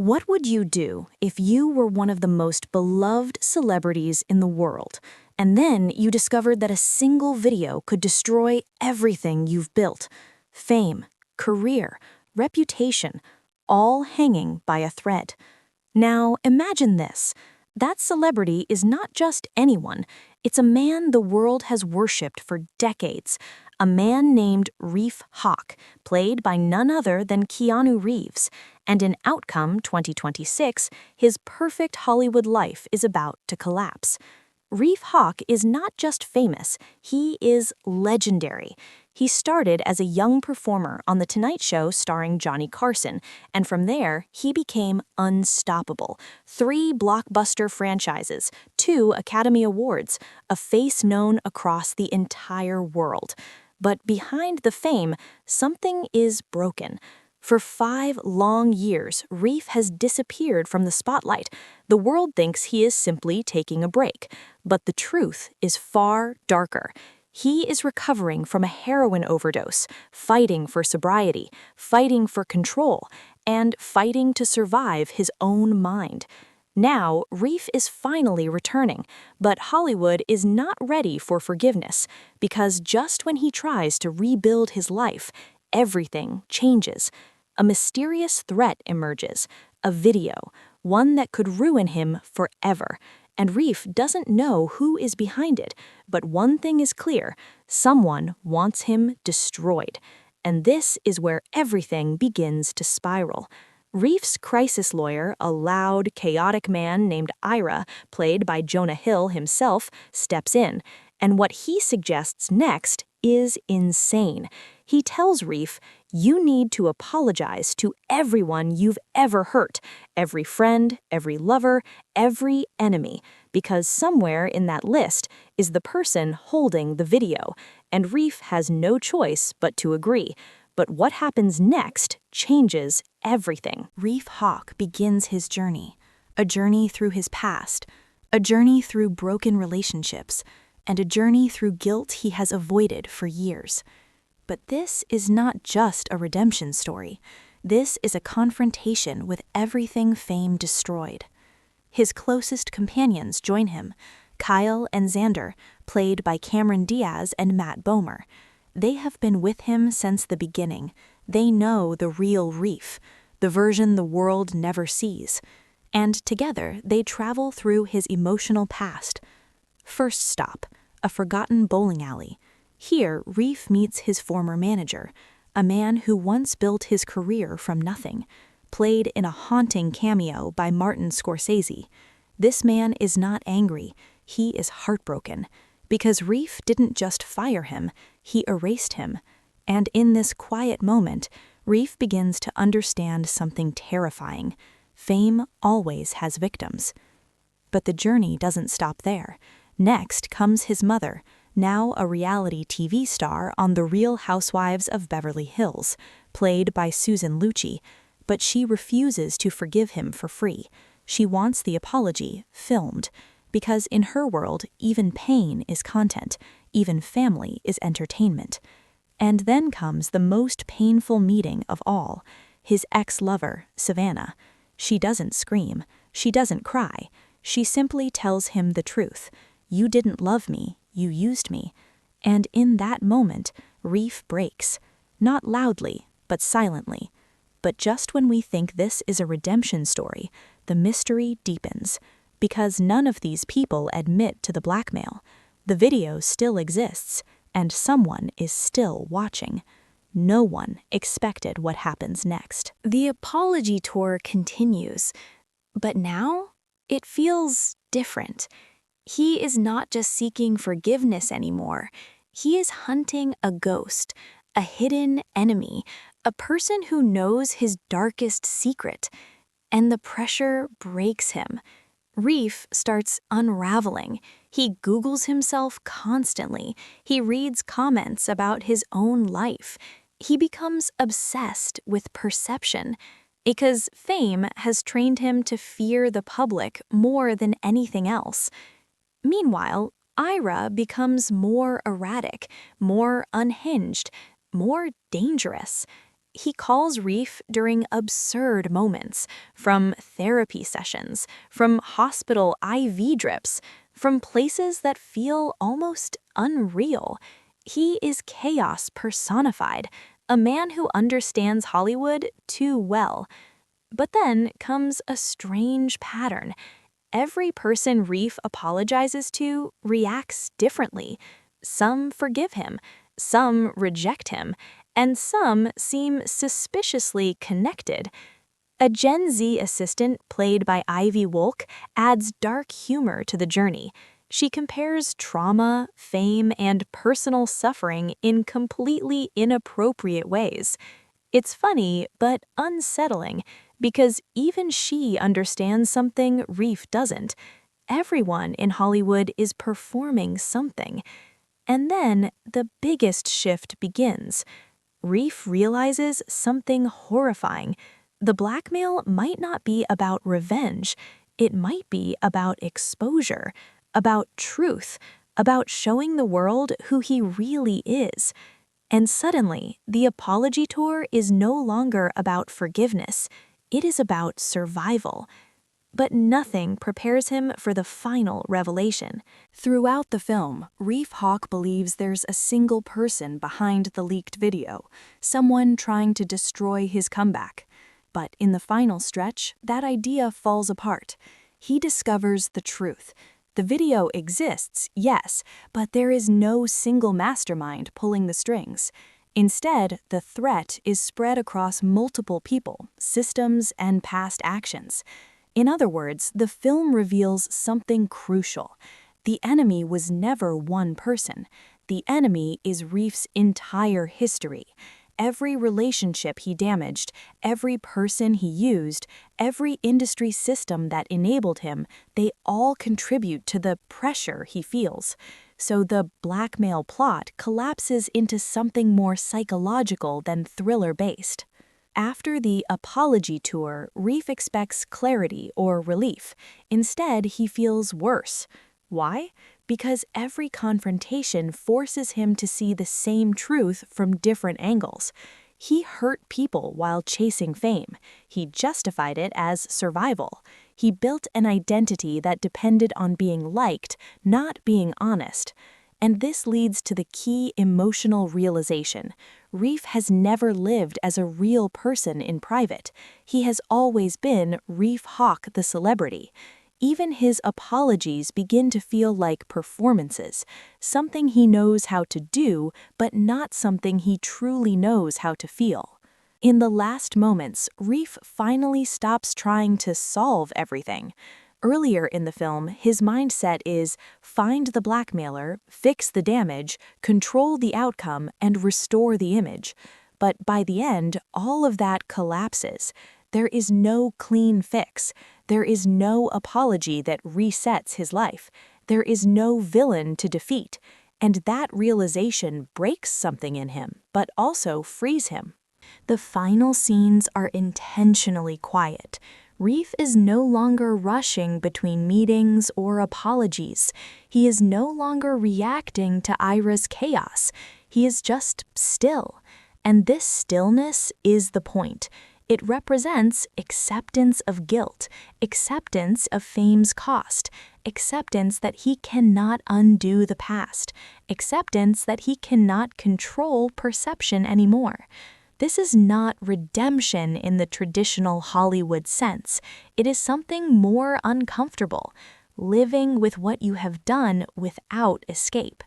What would you do if you were one of the most beloved celebrities in the world, and then you discovered that a single video could destroy everything you've built? Fame, career, reputation, all hanging by a thread. Now, imagine this. That celebrity is not just anyone. It's a man the world has worshipped for decades. A man named Reef Hawk, played by none other than Keanu Reeves. And in Outcome 2026, his perfect Hollywood life is about to collapse. Reef Hawk is not just famous, he is legendary. He started as a young performer on The Tonight Show starring Johnny Carson, and from there, he became unstoppable. 3 blockbuster franchises, 2 Academy Awards, a face known across the entire world. But behind the fame, something is broken. For 5 long years, Reef has disappeared from the spotlight. The world thinks he is simply taking a break, but the truth is far darker. He is recovering from a heroin overdose, fighting for sobriety, fighting for control, and fighting to survive his own mind. Now, Reef is finally returning, but Hollywood is not ready for forgiveness, because just when he tries to rebuild his life, everything changes. A mysterious threat emerges, a video, one that could ruin him forever. And Reef doesn't know who is behind it, but one thing is clear: someone wants him destroyed. And this is where everything begins to spiral. Reef's crisis lawyer, a loud, chaotic man named Ira, played by Jonah Hill himself, steps in, and what he suggests next is insane. He tells Reef, "You need to apologize to everyone you've ever hurt, every friend, every lover, every enemy, because somewhere in that list is the person holding the video." And Reef has no choice but to agree. But what happens next changes everything. Reef Hawk begins his journey, a journey through his past, a journey through broken relationships, and a journey through guilt he has avoided for years. But this is not just a redemption story. This is a confrontation with everything fame destroyed. His closest companions join him, Kyle and Xander, played by Cameron Diaz and Matt Bomer. They have been with him since the beginning. They know the real Reef, the version the world never sees. And together, they travel through his emotional past. First stop, a forgotten bowling alley. Here, Reef meets his former manager, a man who once built his career from nothing, played in a haunting cameo by Martin Scorsese. This man is not angry, he is heartbroken, because Reef didn't just fire him, he erased him. And in this quiet moment, Reef begins to understand something terrifying. Fame always has victims. But the journey doesn't stop there. Next comes his mother, now a reality TV star on The Real Housewives of Beverly Hills, played by Susan Lucci, but she refuses to forgive him for free. She wants the apology filmed, because in her world, even pain is content, even family is entertainment. And then comes the most painful meeting of all, his ex-lover, Savannah. She doesn't scream, she doesn't cry, she simply tells him the truth. "You didn't love me, you used me." And in that moment, Reef breaks. Not loudly, but silently. But just when we think this is a redemption story, the mystery deepens. Because none of these people admit to the blackmail. The video still exists, and someone is still watching. No one expected what happens next. The apology tour continues, but now it feels different. He is not just seeking forgiveness anymore. He is hunting a ghost, a hidden enemy, a person who knows his darkest secret. And the pressure breaks him. Reef starts unraveling. He Googles himself constantly. He reads comments about his own life. He becomes obsessed with perception, because fame has trained him to fear the public more than anything else. Meanwhile, Ira becomes more erratic, more unhinged, more dangerous. He calls Reef during absurd moments, from therapy sessions, from hospital IV drips, from places that feel almost unreal. He is chaos personified, a man who understands Hollywood too well. But then comes a strange pattern. Every person Reef apologizes to reacts differently. Some forgive him, some reject him, and some seem suspiciously connected. A Gen Z assistant played by Ivy Wolk adds dark humor to the journey. She compares trauma, fame, and personal suffering in completely inappropriate ways. It's funny, but unsettling, because even she understands something Reef doesn't. Everyone in Hollywood is performing something. And then the biggest shift begins. Reef realizes something horrifying. The blackmail might not be about revenge. It might be about exposure, about truth, about showing the world who he really is. And suddenly, the apology tour is no longer about forgiveness. It is about survival. But nothing prepares him for the final revelation. Throughout the film, Reef Hawk believes there's a single person behind the leaked video, someone trying to destroy his comeback. But in the final stretch, that idea falls apart. He discovers the truth. The video exists, yes, but there is no single mastermind pulling the strings. Instead, the threat is spread across multiple people, systems, and past actions. In other words, the film reveals something crucial. The enemy was never one person. The enemy is Reef's entire history. Every relationship he damaged, every person he used, every industry system that enabled him, they all contribute to the pressure he feels. So the blackmail plot collapses into something more psychological than thriller-based. After the apology tour, Reef expects clarity or relief. Instead, he feels worse. Why? Because every confrontation forces him to see the same truth from different angles. He hurt people while chasing fame. He justified it as survival. He built an identity that depended on being liked, not being honest. And this leads to the key emotional realization. Reef has never lived as a real person in private. He has always been Reef Hawk the celebrity. Even his apologies begin to feel like performances, something he knows how to do, but not something he truly knows how to feel. In the last moments, Reef finally stops trying to solve everything. Earlier in the film, his mindset is find the blackmailer, fix the damage, control the outcome, and restore the image. But by the end, all of that collapses. There is no clean fix. There is no apology that resets his life. There is no villain to defeat. And that realization breaks something in him, but also frees him. The final scenes are intentionally quiet. Reef is no longer rushing between meetings or apologies. He is no longer reacting to Ira's chaos. He is just still. And this stillness is the point. It represents acceptance of guilt, acceptance of fame's cost, acceptance that he cannot undo the past, acceptance that he cannot control perception anymore. This is not redemption in the traditional Hollywood sense. It is something more uncomfortable, living with what you have done without escape.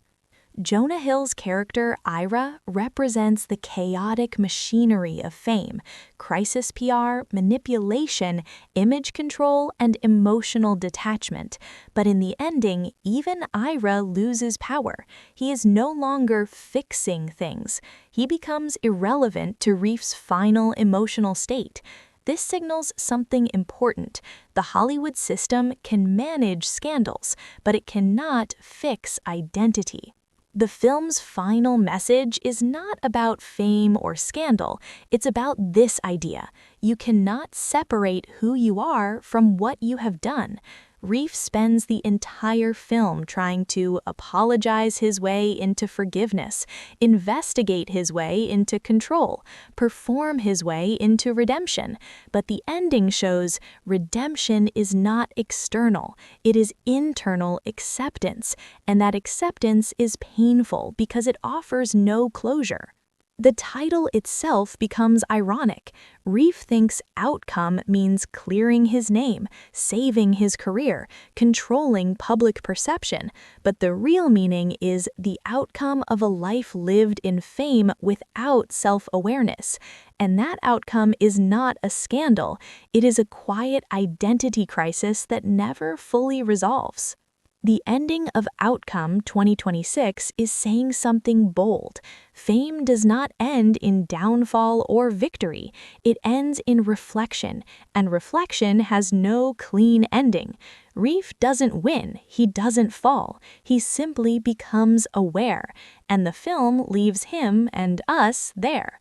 Jonah Hill's character, Ira, represents the chaotic machinery of fame, crisis PR, manipulation, image control, and emotional detachment. But in the ending, even Ira loses power. He is no longer fixing things. He becomes irrelevant to Reef's final emotional state. This signals something important. The Hollywood system can manage scandals, but it cannot fix identity. The film's final message is not about fame or scandal. It's about this idea. You cannot separate who you are from what you have done. Reef spends the entire film trying to apologize his way into forgiveness, investigate his way into control, perform his way into redemption. But the ending shows redemption is not external, it is internal acceptance, and that acceptance is painful because it offers no closure. The title itself becomes ironic. Reef thinks outcome means clearing his name, saving his career, controlling public perception, but the real meaning is the outcome of a life lived in fame without self-awareness. And that outcome is not a scandal, it is a quiet identity crisis that never fully resolves. The ending of Outcome 2026 is saying something bold. Fame does not end in downfall or victory. It ends in reflection, and reflection has no clean ending. Reef doesn't win, he doesn't fall, he simply becomes aware, and the film leaves him and us there.